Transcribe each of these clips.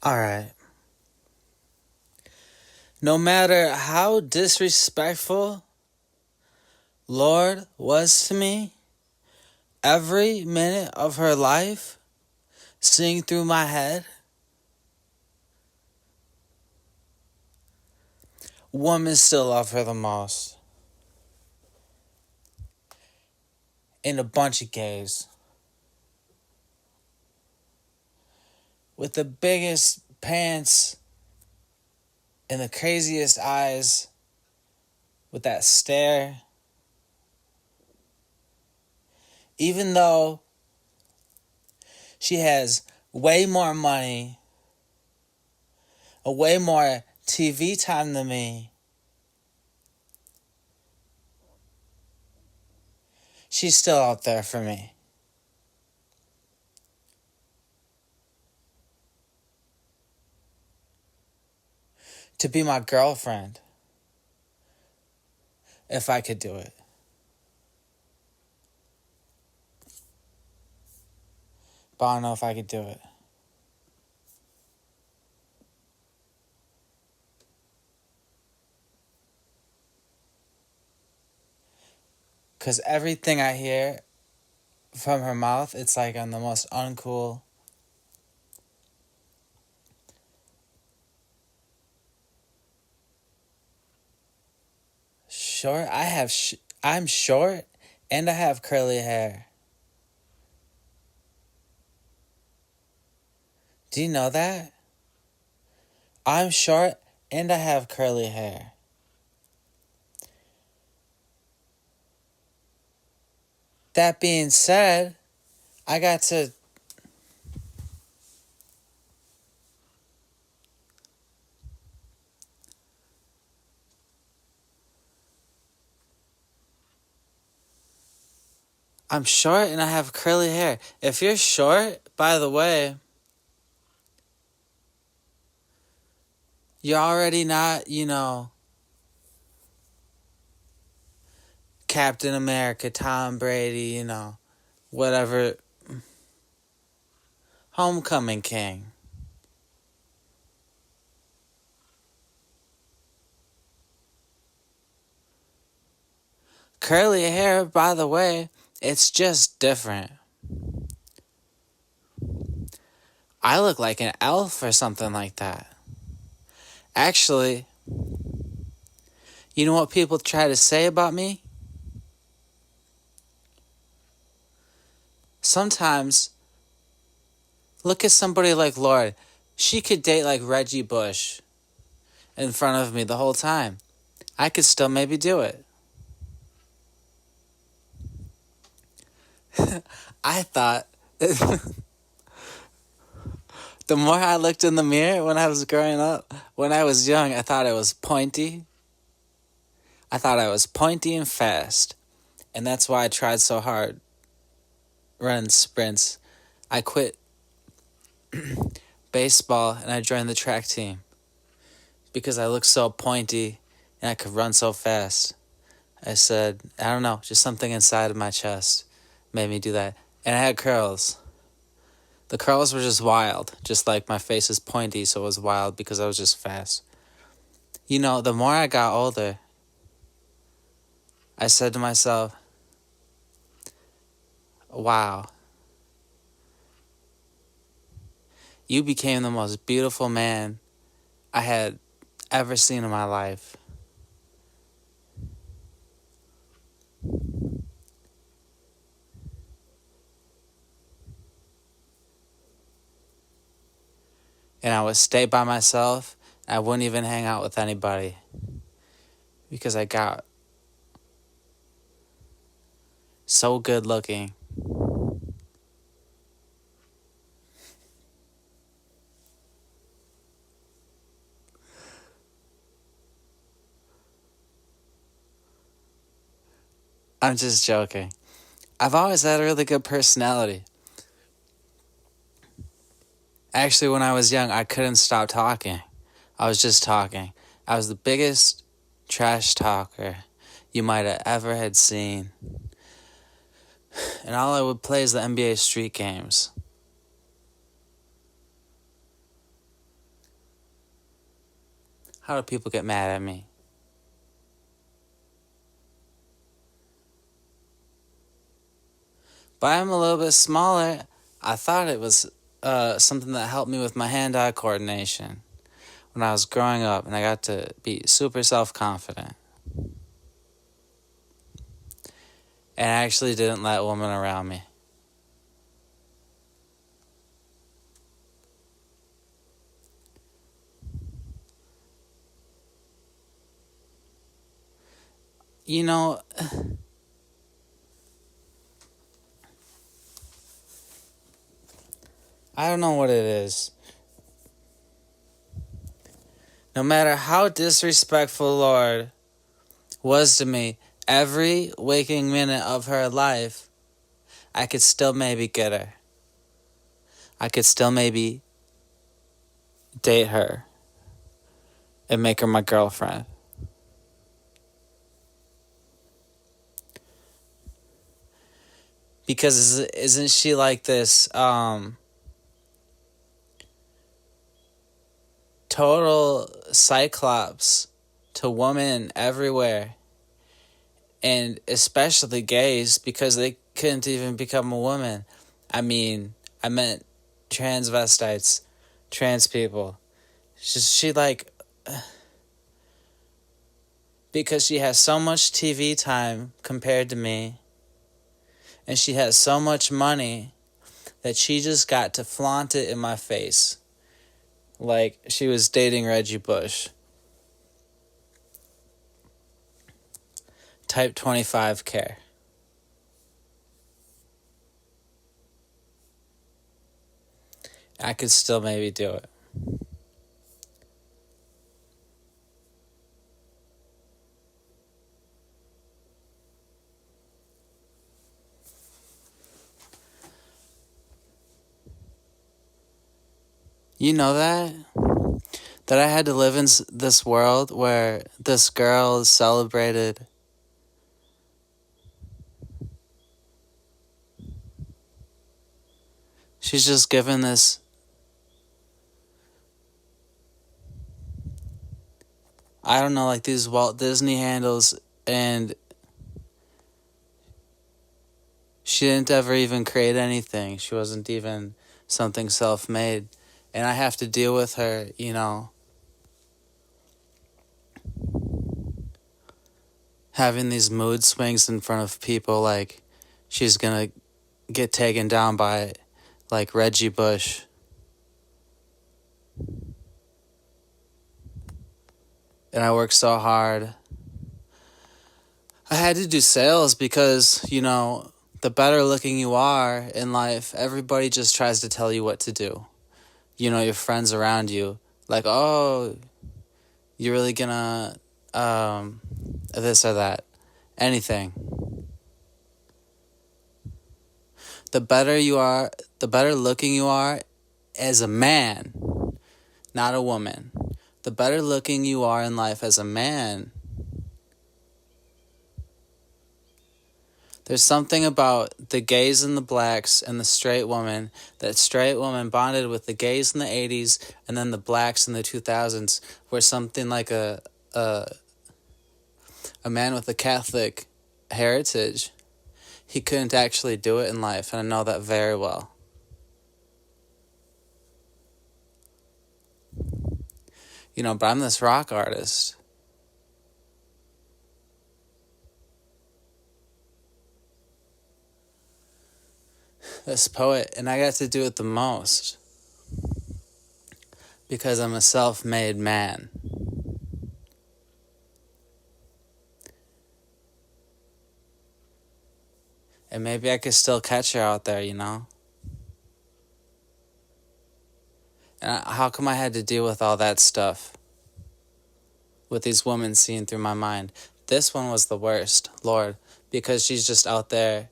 Alright. No matter how disrespectful Lord was to me, every minute of her life sing through my head, women still love her the most. And a bunch of gays. With the biggest pants and the craziest eyes, with that stare. Even though she has way more money, a way more TV time than me, she's still out there for me. To be my girlfriend, if I could do it. But I don't know if I could do it. Because everything I hear from her mouth, it's like I'm the most uncool. Short? I'm short and I have curly hair. Do you know that? I'm short and I have curly hair. That being said, I got to... I'm short and I have curly hair. If you're short, by the way, you're already not, Captain America, Tom Brady, whatever. Homecoming King. Curly hair, by the way, it's just different. I look like an elf or something like that. Actually, you know what people try to say about me? Sometimes, look at somebody like Lord. She could date like Reggie Bush in front of me the whole time. I could still maybe do it. I thought... The more I looked in the mirror when I was growing up, when I was young, I thought I was pointy. I thought I was pointy and fast. And that's why I tried so hard running sprints. I quit baseball and I joined the track team because I looked so pointy and I could run so fast. I said, I don't know, just something inside of my chest made me do that. And I had curls. The curls were just wild, just like my face is pointy, so it was wild because I was just fast. The more I got older, I said to myself, wow, you became the most beautiful man I had ever seen in my life. And I would stay by myself. I wouldn't even hang out with anybody because I got so good looking. I'm just joking. I've always had a really good personality. Actually, when I was young, I couldn't stop talking. I was just talking. I was the biggest trash talker you might have ever had seen. And all I would play is the NBA street games. How do people get mad at me? But I'm a little bit smaller. I thought it was something that helped me with my hand-eye coordination when I was growing up, and I got to be super self-confident. And I actually didn't let women around me. You know, I don't know what it is. No matter how disrespectful Lord was to me, every waking minute of her life, I could still maybe get her. I could still maybe date her and make her my girlfriend. Because isn't she like this total cyclops to women everywhere, and especially gays, because they couldn't even become a woman. I meant transvestites, trans people. She like, because she has so much TV time compared to me, and she has so much money that she just got to flaunt it in my face like she was dating Reggie Bush. Type 25 care. I could still maybe do it. You know that? That I had to live in this world where this girl is celebrated. She's just given this, I don't know, like these Walt Disney handles, and she didn't ever even create anything. She wasn't even something self-made. And I have to deal with her, having these mood swings in front of people, like she's gonna get taken down by like Reggie Bush. And I worked so hard. I had to do sales because, the better looking you are in life, everybody just tries to tell you what to do. Your friends around you, like, oh, you're really gonna, this or that. Anything. The better you are, the better looking you are as a man, not a woman. The better looking you are in life as a man, there's something about the gays and the blacks and the straight woman, that straight woman bonded with the gays in the 80s and then the blacks in the 2000s, where something like a man with a Catholic heritage, he couldn't actually do it in life, and I know that very well. But I'm this rock artist. This poet, and I got to do it the most because I'm a self-made man. And maybe I could still catch her out there, And how come I had to deal with all that stuff? With these women seeing through my mind. This one was the worst, Lord, because she's just out there,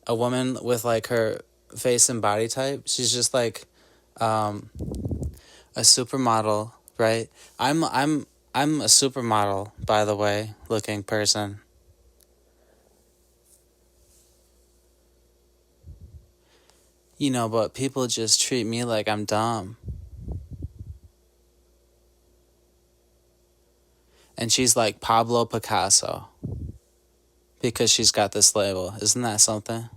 a woman with like her face and body type. She's just like a supermodel, right? I'm a supermodel, by the way, looking person. But people just treat me like I'm dumb. And she's like Pablo Picasso because she's got this label. Isn't that something?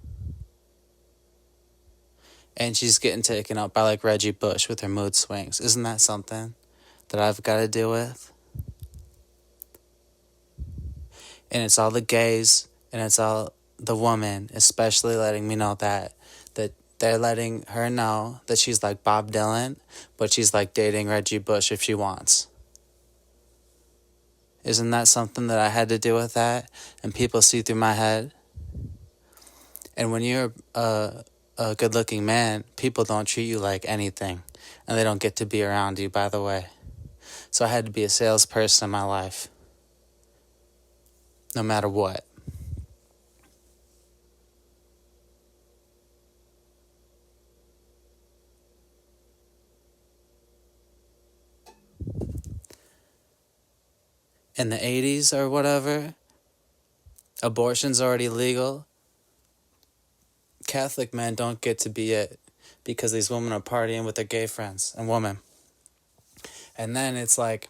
And she's getting taken out by like Reggie Bush with her mood swings. Isn't that something that I've got to deal with? And it's all the gays and it's all the woman, especially letting me know that they're letting her know that she's like Bob Dylan, but she's like dating Reggie Bush if she wants. Isn't that something that I had to deal with that? And people see through my head. And when you're a good-looking man, people don't treat you like anything. And they don't get to be around you, by the way. So I had to be a salesperson in my life. No matter what. In the 80s or whatever, abortion's already legal. Catholic men don't get to be it because these women are partying with their gay friends and women. And then it's like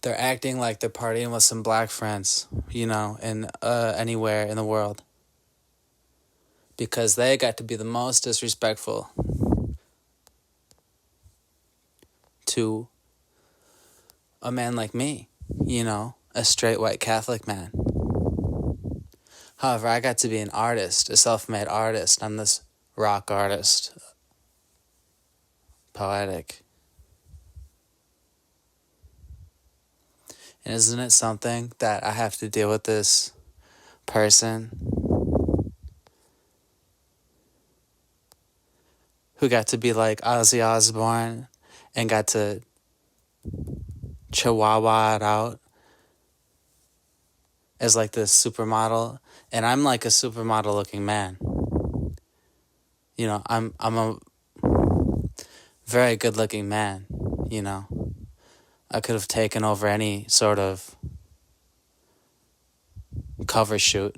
they're acting like they're partying with some black friends, in anywhere in the world. Because they got to be the most disrespectful to a man like me, a straight white Catholic man. However, I got to be an artist, a self-made artist. I'm this rock artist, poetic. And isn't it something that I have to deal with this person who got to be like Ozzy Osbourne and got to chihuahua it out as like this supermodel, and I'm like a supermodel looking man. I'm a very good looking man, I could have taken over any sort of cover shoot.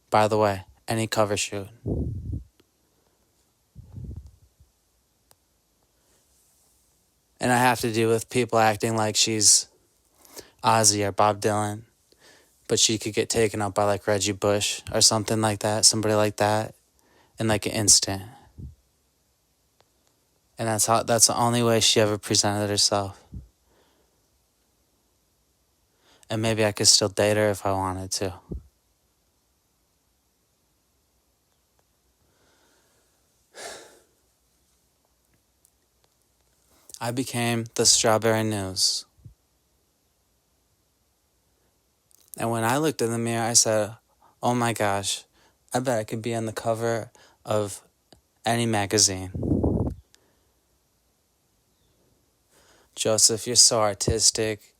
By the way, any cover shoot. And I have to deal with people acting like she's Ozzy or Bob Dylan, but she could get taken up by like Reggie Bush or something like that, somebody like that, in like an instant. And that's the only way she ever presented herself. And maybe I could still date her if I wanted to. I became the Strawberry News. And when I looked in the mirror, I said, oh my gosh, I bet I could be on the cover of any magazine. Joseph, you're so artistic.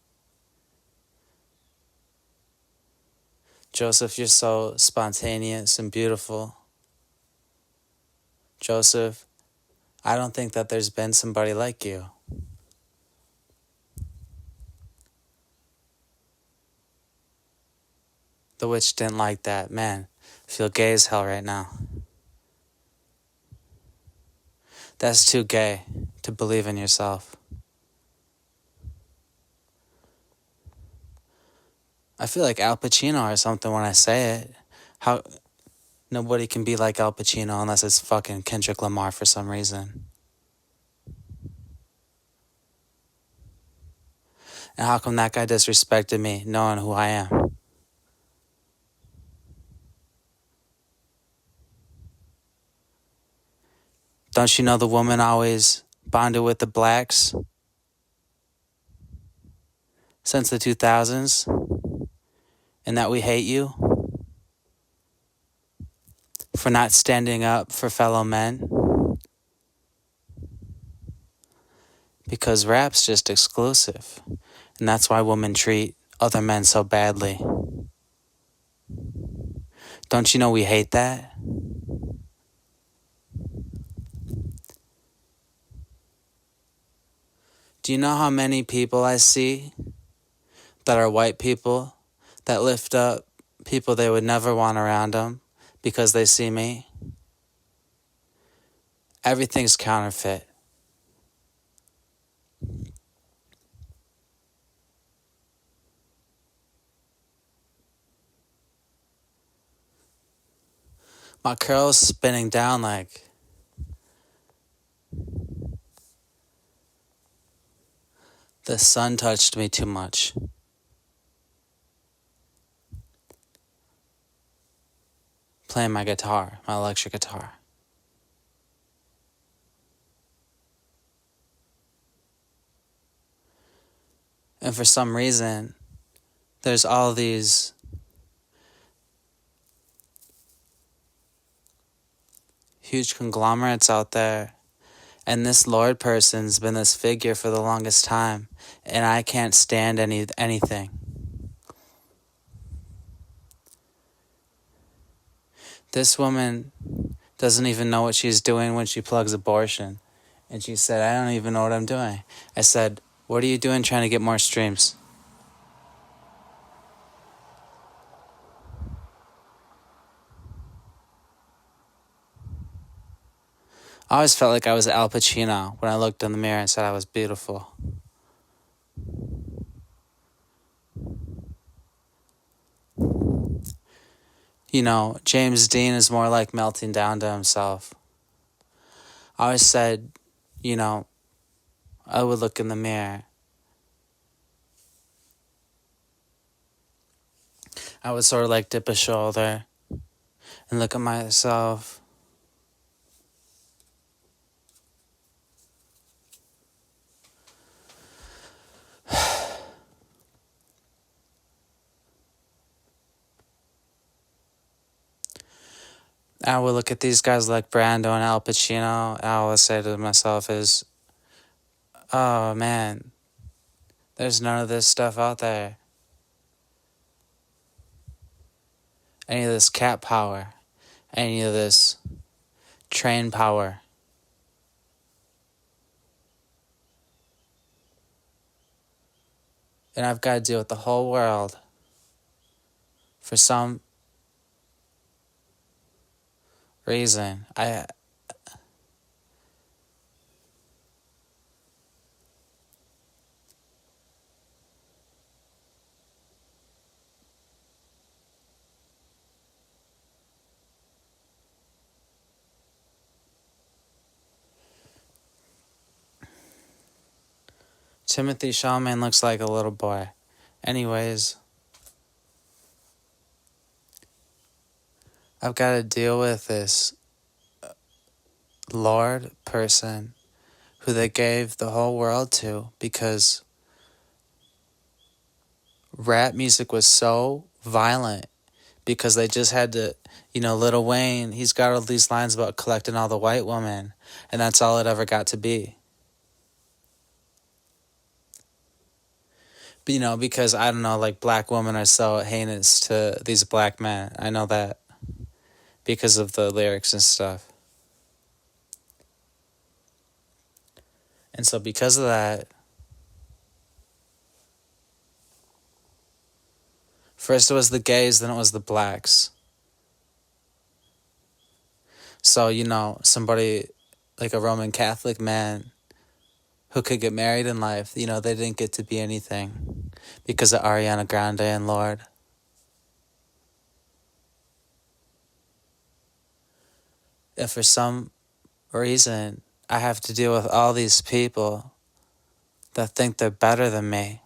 Joseph, you're so spontaneous and beautiful. Joseph, I don't think that there's been somebody like you. The witch didn't like that. Man, I feel gay as hell right now. That's too gay to believe in yourself. I feel like Al Pacino or something when I say it. How nobody can be like Al Pacino unless it's fucking Kendrick Lamar for some reason. And how come that guy disrespected me knowing who I am? Don't you know the woman always bonded with the blacks since the 2000s? And that we hate you for not standing up for fellow men? Because rap's just exclusive. And that's why women treat other men so badly. Don't you know we hate that? Do you know how many people I see that are white people that lift up people they would never want around them because they see me? Everything's counterfeit. My curls spinning down like the sun touched me too much. Playing my guitar, my electric guitar. And for some reason, there's all these huge conglomerates out there, and this Lord person's been this figure for the longest time, and I can't stand anything. This woman doesn't even know what she's doing when she plugs abortion. And she said, I don't even know what I'm doing. I said, what are you doing trying to get more streams? I always felt like I was Al Pacino when I looked in the mirror and said I was beautiful. You know, James Dean is more like melting down to himself. I always said, you know, I would look in the mirror. I would sort of like dip a shoulder and look at myself. I would look at these guys like Brando and Al Pacino. And I would say to myself is, oh man, there's none of this stuff out there. Any of this cat power. Any of this train power. And I've got to deal with the whole world for some reason. Timothy Chalamet looks like a little boy. Anyways, I've got to deal with this Lord person who they gave the whole world to because rap music was so violent because they just had to, you know, Lil Wayne, he's got all these lines about collecting all the white women, and that's all it ever got to be. But, you know, because, I don't know, like, black women are so heinous to these black men. I know that because of the lyrics and stuff. And so because of that, first it was the gays, then it was the blacks. So, you know, somebody like a Roman Catholic man who could get married in life, you know, they didn't get to be anything because of Ariana Grande and Lorde. If for some reason I have to deal with all these people that think they're better than me,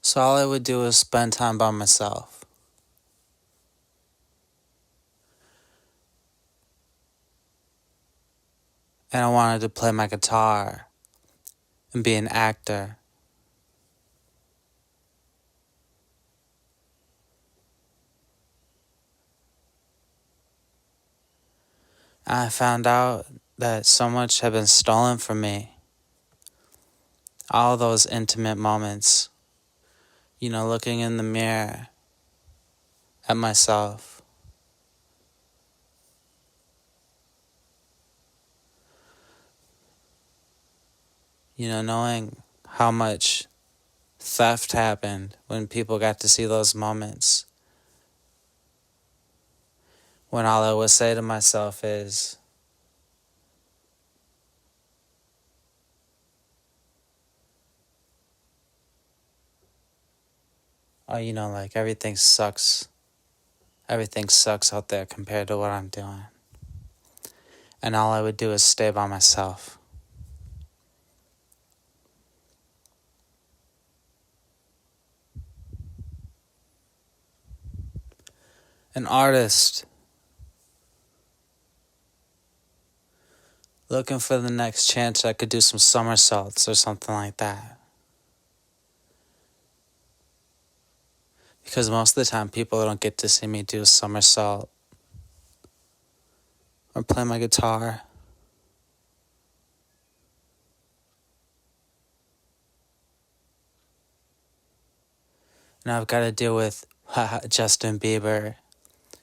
so all I would do is spend time by myself. And I wanted to play my guitar and be an actor. And I found out that so much had been stolen from me. All those intimate moments, you know, looking in the mirror at myself. You know, knowing how much theft happened when people got to see those moments. when all I would say to myself is, oh, like everything sucks. Everything sucks out there compared to what I'm doing. And all I would do is stay by myself. An artist looking for the next chance I could do some somersaults or something like that. Because most of the time people don't get to see me do a somersault or play my guitar. And I've got to deal with Justin Bieber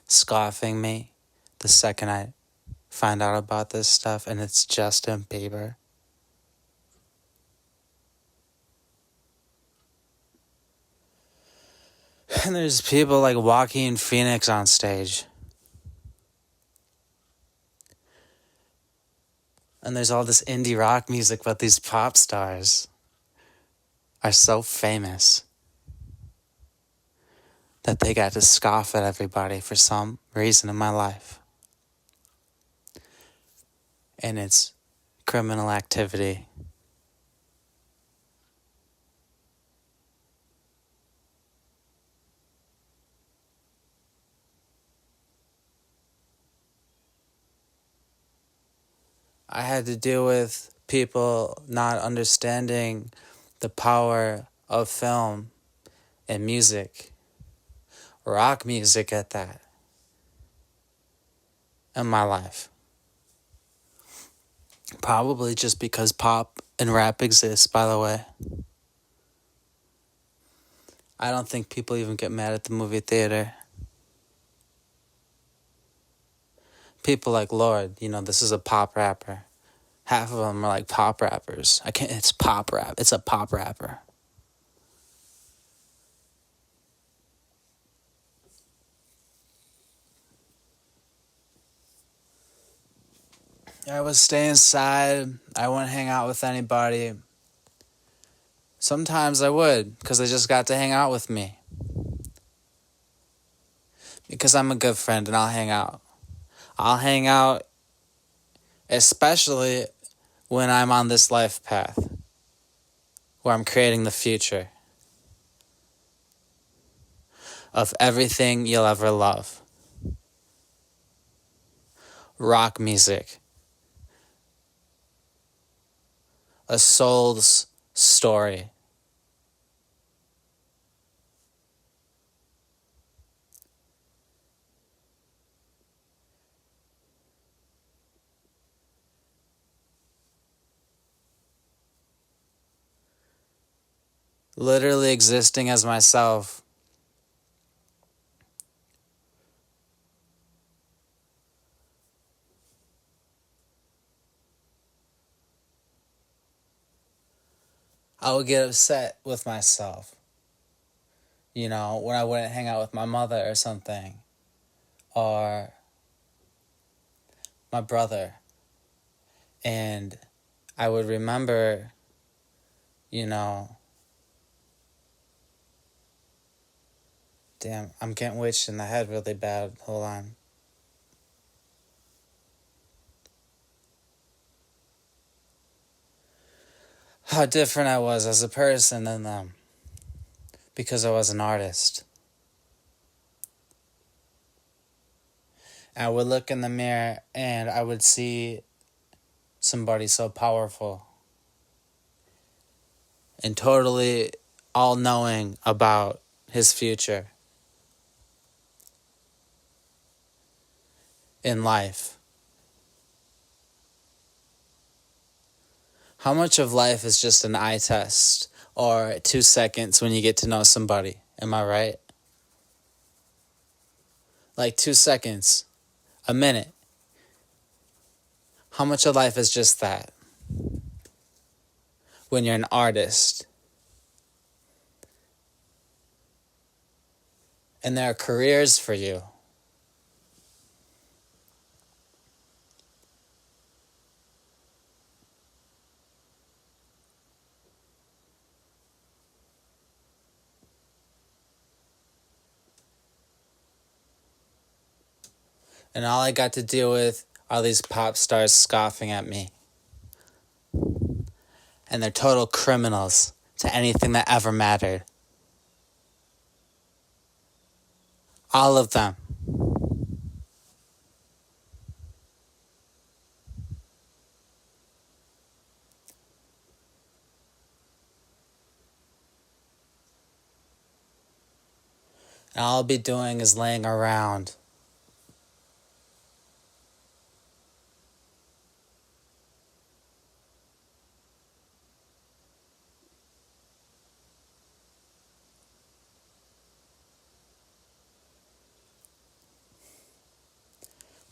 scoffing me the second I find out about this stuff, and it's Justin Bieber. And there's people like Joaquin Phoenix on stage. And there's all this indie rock music, but these pop stars are so famous that they got to scoff at everybody for some reason in my life. And it's criminal activity. I had to deal with people not understanding the power of film and music, rock music at that, in my life. Probably just because pop and rap exists, by the way. I don't think people even get mad at the movie theater. People like, Lord, this is a pop rapper. Half of them are like pop rappers. It's pop rap. It's a pop rapper. I would stay inside. I wouldn't hang out with anybody. Sometimes I would, because they just got to hang out with me. Because I'm a good friend and I'll hang out. I'll hang out, especially when I'm on this life path, where I'm creating the future of everything you'll ever love. Rock music. A soul's story. Literally existing as myself. I would get upset with myself. When I wouldn't hang out with my mother or something. Or my brother. And I would remember, damn, I'm getting witched in the head really bad. Hold on. How different I was as a person than them. Because I was an artist. I would look in the mirror and I would see somebody so powerful and totally all-knowing about his future in life. How much of life is just an eye test or 2 seconds when you get to know somebody? Am I right? Like 2 seconds, a minute. How much of life is just that? When you're an artist. And there are careers for you. And all I got to deal with are these pop stars scoffing at me. And they're total criminals to anything that ever mattered. All of them. And all I'll be doing is laying around.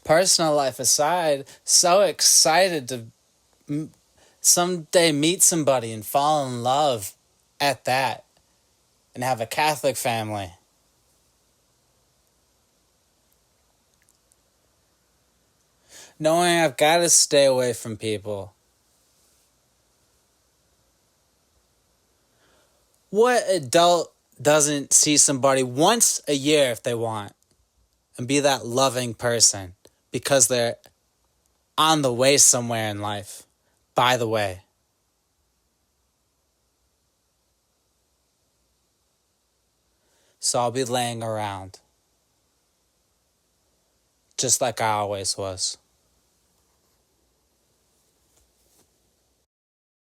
Personal life aside, so excited to someday meet somebody and fall in love at that. And have a Catholic family. Knowing I've got to stay away from people. What adult doesn't see somebody once a year if they want and be that loving person because they're on the way somewhere in life? By the way. So I'll be laying around. Just like I always was.